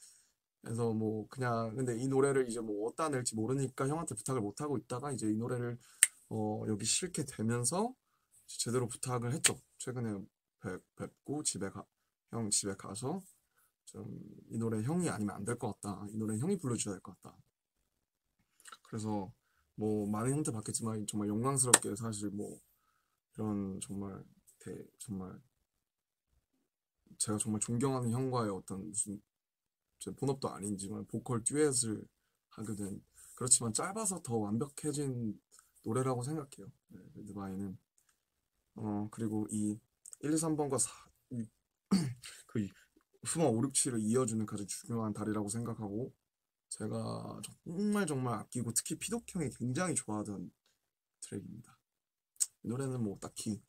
그래서 뭐 그냥 근데 이 노래를 이제 뭐 어디다 낼지 모르니까 형한테 부탁을 못 하고 있다가 이제 이 노래를 여기 실게 되면서 제대로 부탁을 했죠. 최근에 뵙고 형 집에 가서 좀 이 노래 형이 아니면 안 될 것 같다. 이 노래 형이 불러줘야 될 것 같다. 그래서 뭐 많은 형태 받겠지만 정말 영광스럽게 사실 뭐 이런 정말 제가 정말 존경하는 형과의 어떤 무슨 제 본업도 아닌지만 보컬 듀엣을 하게 된 그렇지만 짧아서 더 완벽해진 노래라고 생각해요. 네, 레드바이는 그리고 이 1, 2, 3번과 그 후반 5, 6, 7을 이어주는 가장 중요한 다리라고 생각하고 제가 정말 아끼고 특히 피독 형이 굉장히 좋아하던 트랙입니다. 이 노래는 뭐 딱히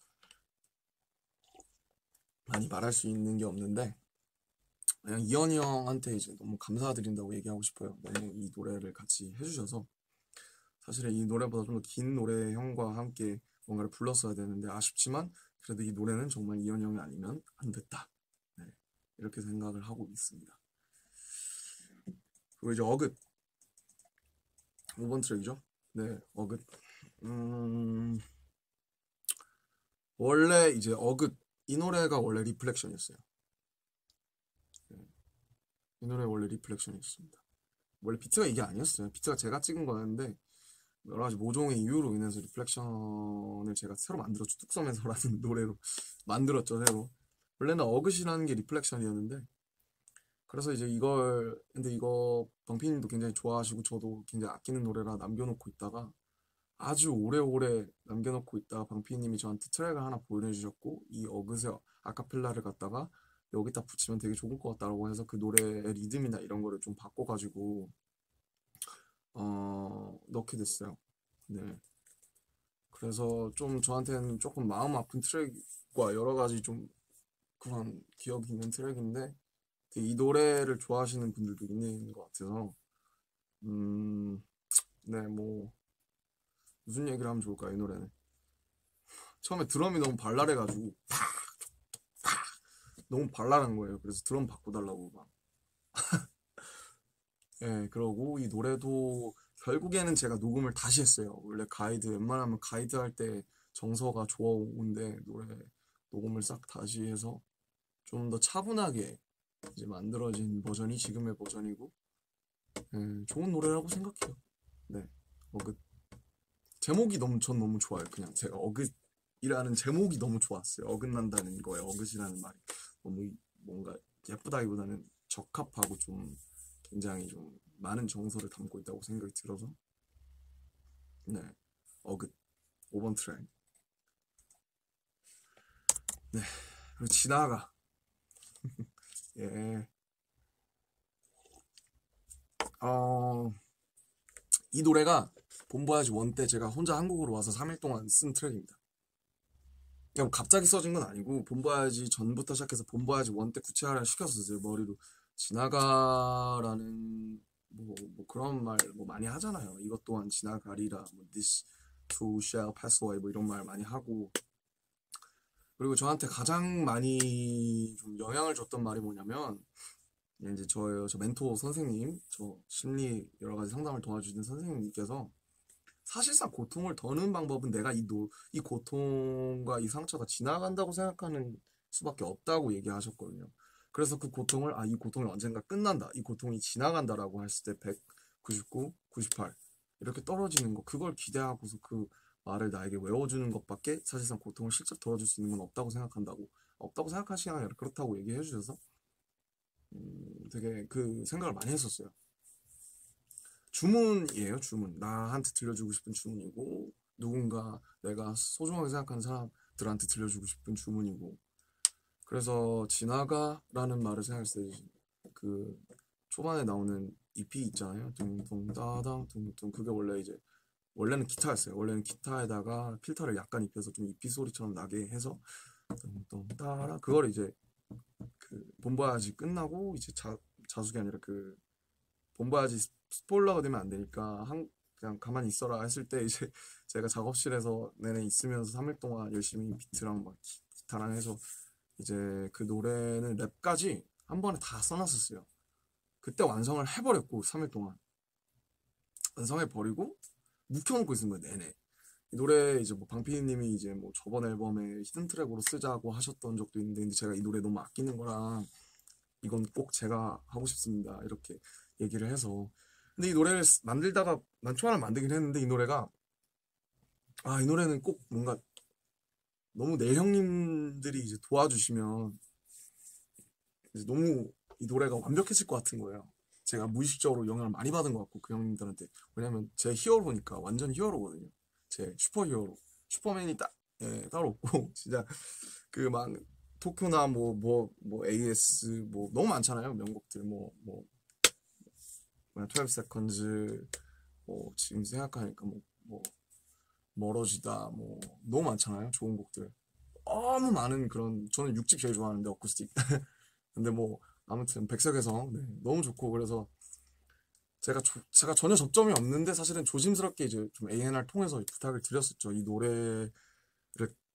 많이 말할 수 있는 게 없는데 그냥 이현이 형한테 이제 너무 감사드린다고 얘기하고 싶어요. 너무 이 노래를 같이 해주셔서 사실은 이 노래보다 좀 더 긴 노래 형과 함께 뭔가를 불렀어야 되는데 아쉽지만 그래도 이 노래는 정말 이현이 형이 아니면 안 됐다. 네, 이렇게 생각을 하고 있습니다. 그리고 이제 어긋 5번 트랙이죠. 네, 어긋 원래 이제 어긋 이 노래가 원래 리플렉션이었어요. 네, 이 노래 원래 리플렉션이었습니다. 원래 비트가 이게 아니었어요. 비트가 제가 찍은 거였는데 여러 가지 모종의 이유로 인해서 리플렉션을 제가 새로 만들었죠. 뚝섬에서라는 노래로 만들었죠. 새로 원래는 어긋이라는 게 리플렉션이었는데 그래서 이제 근데 이거 방피님도 굉장히 좋아하시고 저도 굉장히 아끼는 노래라 남겨놓고 있다가 아주 오래오래 남겨놓고 있다가 방피님이 저한테 트랙을 하나 보내주셨고 이 어긋의 아카펠라를 갖다가 여기다 붙이면 되게 좋을 것 같다고 해서 그 노래의 리듬이나 이런 거를 좀 바꿔가지고 넣게 됐어요. 네. 그래서 좀 저한테는 조금 마음 아픈 트랙과 여러 가지 좀 그런 기억이 있는 트랙인데 이 노래를 좋아하시는 분들도 있는 것 같아서 네, 뭐 무슨 얘기를 하면 좋을까 이 노래는. 처음에 드럼이 너무 발랄해가지고 너무 발랄한 거예요. 그래서 드럼 바꿔달라고 막. 예, 그러고 이 노래도 결국에는 제가 녹음을 다시 했어요. 원래 가이드 웬만하면 가이드 할 때 정서가 좋아오는데 노래 녹음을 싹 다시 해서 좀 더 차분하게 이제 만들어진 버전이 지금의 버전이고 좋은 노래라고 생각해요. 네, 어긋 제목이 전 너무 좋아요. 그냥 제가 어긋이라는 제목이 너무 좋았어요. 어긋난다는 거에 어긋이라는 말이 너무 뭔가 예쁘다기보다는 적합하고 좀 굉장히 좀 많은 정서를 담고 있다고 생각이 들어서 네, 어긋 5번 트랙. 네, 그리고 지나가. 예, 어, 이 노래가 본보야지 원 때 제가 혼자 한국으로 와서 3일 동안 쓴 트랙입니다. 그냥 갑자기 써진 건 아니고 본보야지 전부터 시작해서 본보야지 원 때 구체화를 시켰었어요. 머리로 지나가라는 뭐 그런 말 뭐 많이 하잖아요. 이것 또한 지나가리라, 뭐 this too shall pass away 뭐 이런 말 많이 하고. 그리고 저한테 가장 많이 좀 영향을 줬던 말이 뭐냐면 이제 저 멘토 선생님, 저 심리 여러 가지 상담을 도와주시는 선생님께서 사실상 고통을 더는 방법은 내가 이 고통과 이 상처가 지나간다고 생각하는 수밖에 없다고 얘기하셨거든요. 그래서 그 고통을 이 고통이 언젠가 끝난다. 이 고통이 지나간다라고 했을 때 100, 99, 98 이렇게 떨어지는 거 그걸 기대하고서 그 말을 나에게 외워주는 것밖에 사실상 고통을 실제 덜어줄 수 있는 건 없다고 생각한다고 없다고 생각하시는 게 아니라 그렇다고 얘기해 주셔서 되게 그 생각을 많이 했었어요. 주문이에요, 주문. 나한테 들려주고 싶은 주문이고, 누군가 내가 소중하게 생각하는 사람들한테 들려주고 싶은 주문이고. 그래서 지나가라는 말을 생각했을 때, 그 초반에 나오는 EP 있잖아요. 둥둥 따당 둥둥. 그게 원래는 기타였어요. 원래는 기타에다가 필터를 약간 입혀서 좀 EP 소리처럼 나게 해서 둥둥 따라 그걸 이제 그 본보야지 끝나고 이제 자숙이 아니라 그 본보야지 스포일러가 되면 안 되니까 그냥 가만히 있어라 했을 때 이제 제가 작업실에서 내내 있으면서 3일 동안 열심히 비트랑 막 기타랑 해서 이제 그 노래는 랩까지 한 번에 다 써놨었어요. 그때 완성을 해버렸고 3일 동안 완성해버리고 묵혀놓고 있은 거예요 내내. 이 노래 이제 뭐 방피디님이 이제 뭐 저번 앨범에 히든 트랙으로 쓰자고 하셨던 적도 있는데 근데 제가 이 노래 너무 아끼는 거랑 이건 꼭 제가 하고 싶습니다 이렇게 얘기를 해서 근데 이 노래를 만들다가 난 초안을 만들긴 했는데 이 노래는 꼭 뭔가 너무 내 형님들이 이제 도와주시면 이제 너무 이 노래가 완벽해질 것 같은 거예요. 제가 무의식적으로 영향을 많이 받은 것 같고 그 형님들한테 왜냐면 제 히어로니까 완전 히어로거든요. 제 슈퍼 히어로 슈퍼맨이 따로 없고 진짜 그 막 토쿄나 뭐 AS 뭐 너무 많잖아요 명곡들 뭐 12 seconds 뭐 지금 생각하니까 뭐 멀어지다 뭐 너무 많잖아요 좋은 곡들 너무 많은 그런 저는 6집 제일 좋아하는데 어쿠스틱 근데 뭐 아무튼 백석에서 네, 너무 좋고 그래서 제가 전혀 접점이 없는데 사실은 조심스럽게 이제 좀 A&R 통해서 부탁을 드렸었죠 이 노래를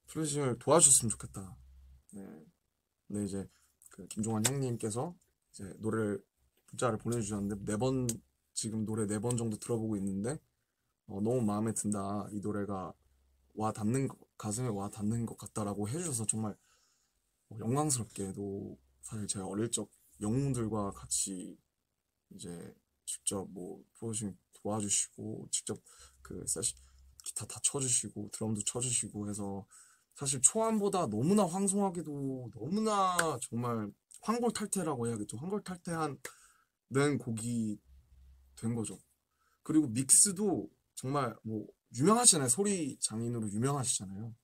프로듀싱을 도와주셨으면 좋겠다 네. 근데 이제 그 김종환 형님께서 이제 노래를 문자를 보내주셨는데 지금 노래 4번 정도 들어보고 있는데 너무 마음에 든다 이 노래가 가슴에 와 닿는 것 같다라고 해주셔서 정말 영광스럽게도 사실 제가 어릴 적 영웅들과 같이 이제 직접 뭐 프로듀싱 도와주시고 직접 그 기타 다 쳐주시고 드럼도 쳐주시고 해서 사실 초안보다 너무나 황송하게도 너무나 정말 환골탈태라고 해야겠죠. 환골탈태한 곡이 된 거죠. 그리고 믹스도 정말 뭐 유명하시잖아요. 소리 장인으로 유명하시잖아요.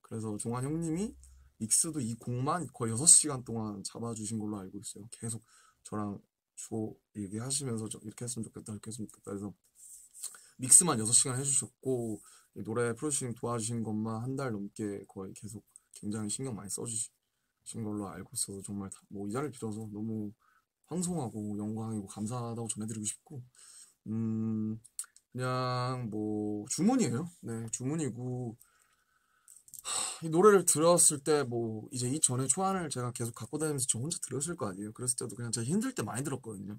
그래서 종환 형님이 믹스도 이 곡만 거의 6시간 동안 잡아주신 걸로 알고 있어요. 계속 저랑 주고 얘기하시면서 이렇게 했으면 좋겠다 이렇게 했으면 좋겠다 해서 믹스만 6시간 해주셨고 노래 프로듀싱 도와주신 것만 한 달 넘게 거의 계속 굉장히 신경 많이 써주신 걸로 알고 있어서 정말 뭐 이 자리를 빌어서 너무 황송하고 영광이고 감사하다고 전해드리고 싶고 그냥 뭐 주문이에요. 네, 주문이고 이 노래를 들었을 때 뭐 이제 이전에 초안을 제가 계속 갖고 다니면서 저 혼자 들었을 거 아니에요. 그랬을 때도 그냥 제가 힘들 때 많이 들었거든요.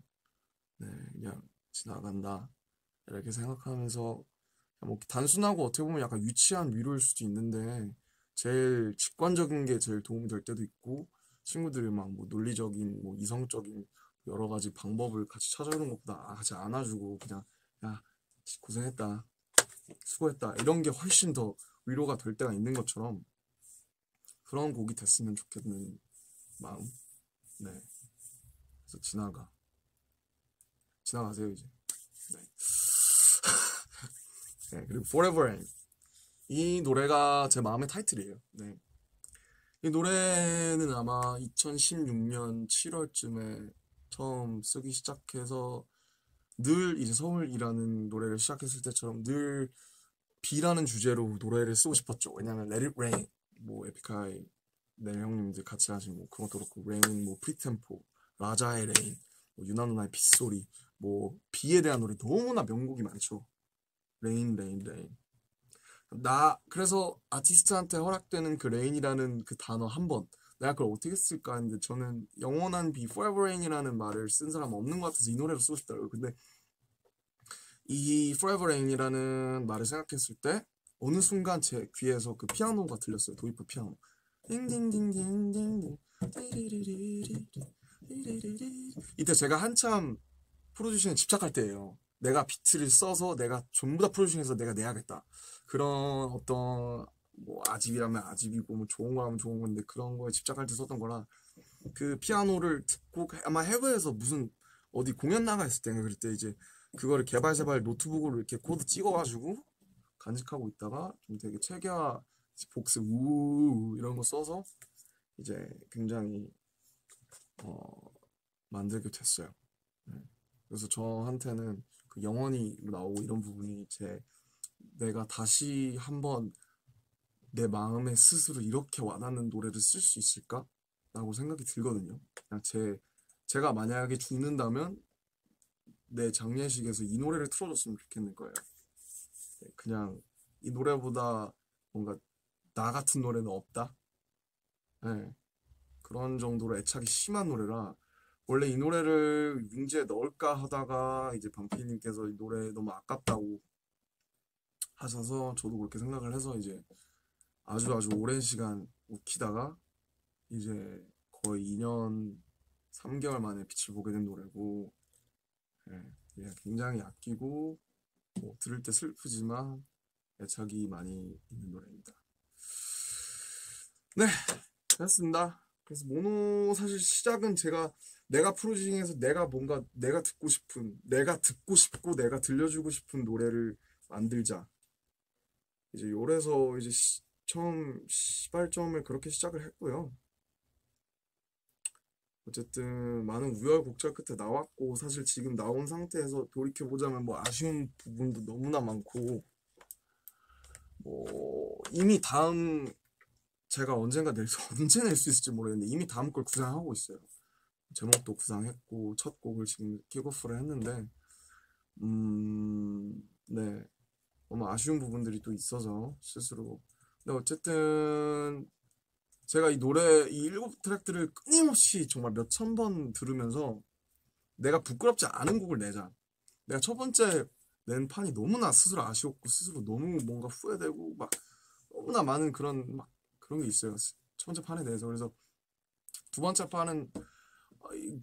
네, 그냥 지나간다 이렇게 생각하면서 뭐 단순하고 어떻게 보면 약간 유치한 위로일 수도 있는데 제일 직관적인 게 제일 도움이 될 때도 있고 친구들이 막 뭐 논리적인 뭐 이성적인 여러 가지 방법을 같이 찾아오는 것보다 같이 안아주고 그냥 야 고생했다 수고했다 이런 게 훨씬 더 위로가 될 때가 있는 것처럼 그런 곡이 됐으면 좋겠는 마음. 네, 그래서 지나가세요 이제. 네. 네, 그리고 Forever Rain 이 노래가 제 마음의 타이틀이에요. 네. 이 노래는 아마 2016년 7월쯤에 처음 쓰기 시작해서 늘 이제 서울이라는 노래를 시작했을 때처럼 늘 비라는 주제로 노래를 쓰고 싶었죠. 왜냐면 Let It Rain, 뭐 에픽하이 네 형님들 같이 하신 뭐 그것도 그렇고 Rain, 뭐 프리템포, 라자의 레인, 뭐 유나 누나의 빗소리, 뭐 비에 대한 노래 너무나 명곡이 많죠. 레인, 레인, 레인. 그래서 아티스트한테 허락되는 그 레인이라는 그 단어 한 번, 내가 그걸 어떻게 쓸까 했는데 저는 영원한 비, Forever Rain이라는 말을 쓴 사람 없는 것 같아서 이 노래를 쓰고 싶더라고요. 근데 이 Forever Rain이라는 말을 생각했을 때 어느 순간 제 귀에서 그 피아노가 들렸어요. 도입부 피아노. 딩딩딩딩딩딩 이때 제가 한참 프로듀싱에 집착할 때예요. 내가 비트를 써서 내가 전부 다 프로듀싱해서 내가 내야겠다. 그런 어떤 뭐 아집이라면 아집이고 뭐 좋은 거라면 좋은 건데 그런 거에 집착할 때 썼던 거라 그 피아노를 듣고 아마 해외에서 무슨 어디 공연 나가 있을 때인가 그럴 때 이제 그거를 개발세발 노트북으로 이렇게 코드 찍어가지고 간직하고 있다가 좀 되게 체계화 복스 우 이런 거 써서 이제 굉장히 만들게 됐어요. 네. 그래서 저한테는 그 영원히 나오고 이런 부분이 내가 다시 한번 내 마음에 스스로 이렇게 와닿는 노래를 쓸 수 있을까? 라고 생각이 들거든요. 그냥 제가 만약에 죽는다면 내 장례식에서 이 노래를 틀어줬으면 좋겠는 거예요. 네, 그냥 이 노래보다 뭔가 나 같은 노래는 없다. 네, 그런 정도로 애착이 심한 노래라 원래 이 노래를 윙즈에 넣을까 하다가 이제 방피님께서 이 노래 너무 아깝다고 하셔서 저도 그렇게 생각을 해서 이제 아주 오랜 시간 묵히다가 이제 거의 2년 3개월 만에 빛을 보게 된 노래고 예, 굉장히 아끼고 뭐 들을 때 슬프지만 애착이 많이 있는 노래입니다. 네, 그렇습니다. 그래서 모노 사실 시작은 내가 프로듀싱해서 내가 듣고 싶은 내가 듣고 싶고 내가 들려주고 싶은 노래를 만들자. 이제 요래서 이제 처음 시발점을 그렇게 시작을 했고요. 어쨌든 많은 우여곡절 끝에 나왔고 사실 지금 나온 상태에서 돌이켜보자면 뭐 아쉬운 부분도 너무나 많고 뭐 이미 다음 제가 언제 낼 수 있을지 모르겠는데 이미 다음 걸 구상하고 있어요. 제목도 구상했고 첫 곡을 지금 킥오프를 했는데 네 너무 아쉬운 부분들이 또 있어서 스스로 근데 어쨌든 제가 이 7트랙들을 끊임없이 정말 몇천 번 들으면서 내가 부끄럽지 않은 곡을 내자. 내가 첫 번째 낸 판이 너무나 스스로 아쉬웠고 스스로 너무 뭔가 후회되고 막 너무나 많은 그런 게 있어요. 첫 번째 판에 대해서. 그래서 두 번째 판은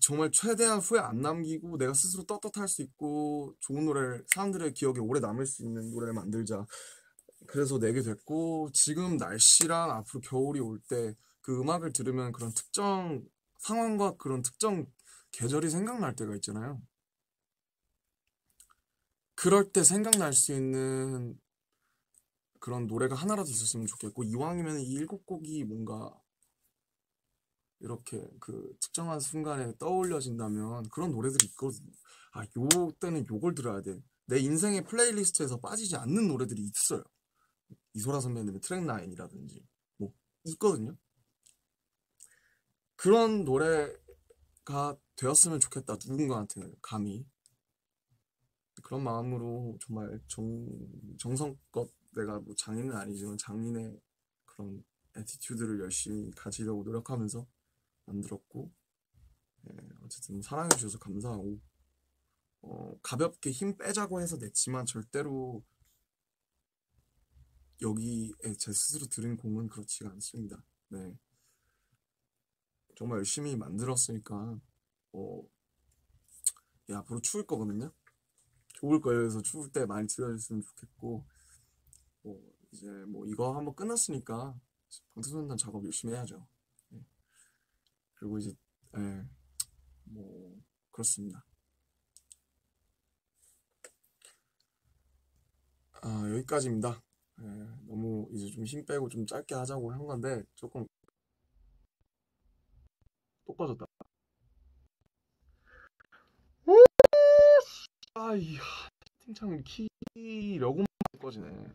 정말 최대한 후회 안 남기고 내가 스스로 떳떳할 수 있고 좋은 노래를 사람들의 기억에 오래 남을 수 있는 노래를 만들자. 그래서 내게 됐고 지금 날씨랑 앞으로 겨울이 올 때 그 음악을 들으면 그런 특정 상황과 그런 특정 계절이 생각날 때가 있잖아요. 그럴 때 생각날 수 있는 그런 노래가 하나라도 있었으면 좋겠고 이왕이면 이 7곡이 뭔가 이렇게 그 특정한 순간에 떠올려진다면 그런 노래들이 있거든요. 요 때는 요걸 들어야 돼. 내 인생의 플레이리스트에서 빠지지 않는 노래들이 있어요. 이소라 선배님의 트랙 라인이라든지 뭐 있거든요. 그런 노래가 되었으면 좋겠다. 누군가한테 감히 그런 마음으로 정말 정성껏 내가 뭐 장인은 아니지만 장인의 그런 애티튜드를 열심히 가지려고 노력하면서 만들었고, 예, 어쨌든 사랑해 주셔서 감사하고, 가볍게 힘 빼자고 해서 냈지만 절대로 여기에 제 스스로 들은 공은 그렇지가 않습니다. 네, 정말 열심히 만들었으니까 예, 앞으로 추울 거거든요. 좋을 거예요. 그래서 추울 때 많이 들어주셨으면 좋겠고, 이제 뭐 이거 한번 끝났으니까 방탄소년단 작업 열심히 해야죠. 예. 그리고 이제 예, 뭐 그렇습니다. 여기까지입니다. 예, 너무 이제 좀 힘 빼고 좀 짧게 하자고 한 건데 조금 또 꺼졌다. 아이 채팅창 키려고만 꺼지네.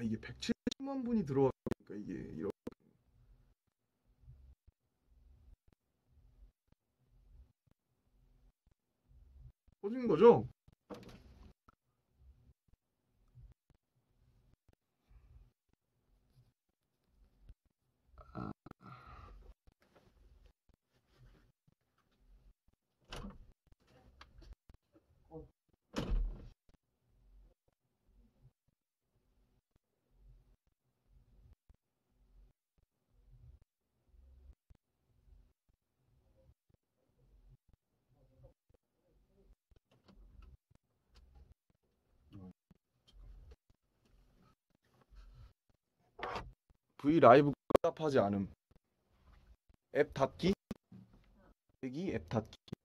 이게 170만 분이 들어가니까 이게 이렇게 꺼진 거죠? 아, V 라이브 답하지 않음. 앱 닫기? 대기 앱 닫기.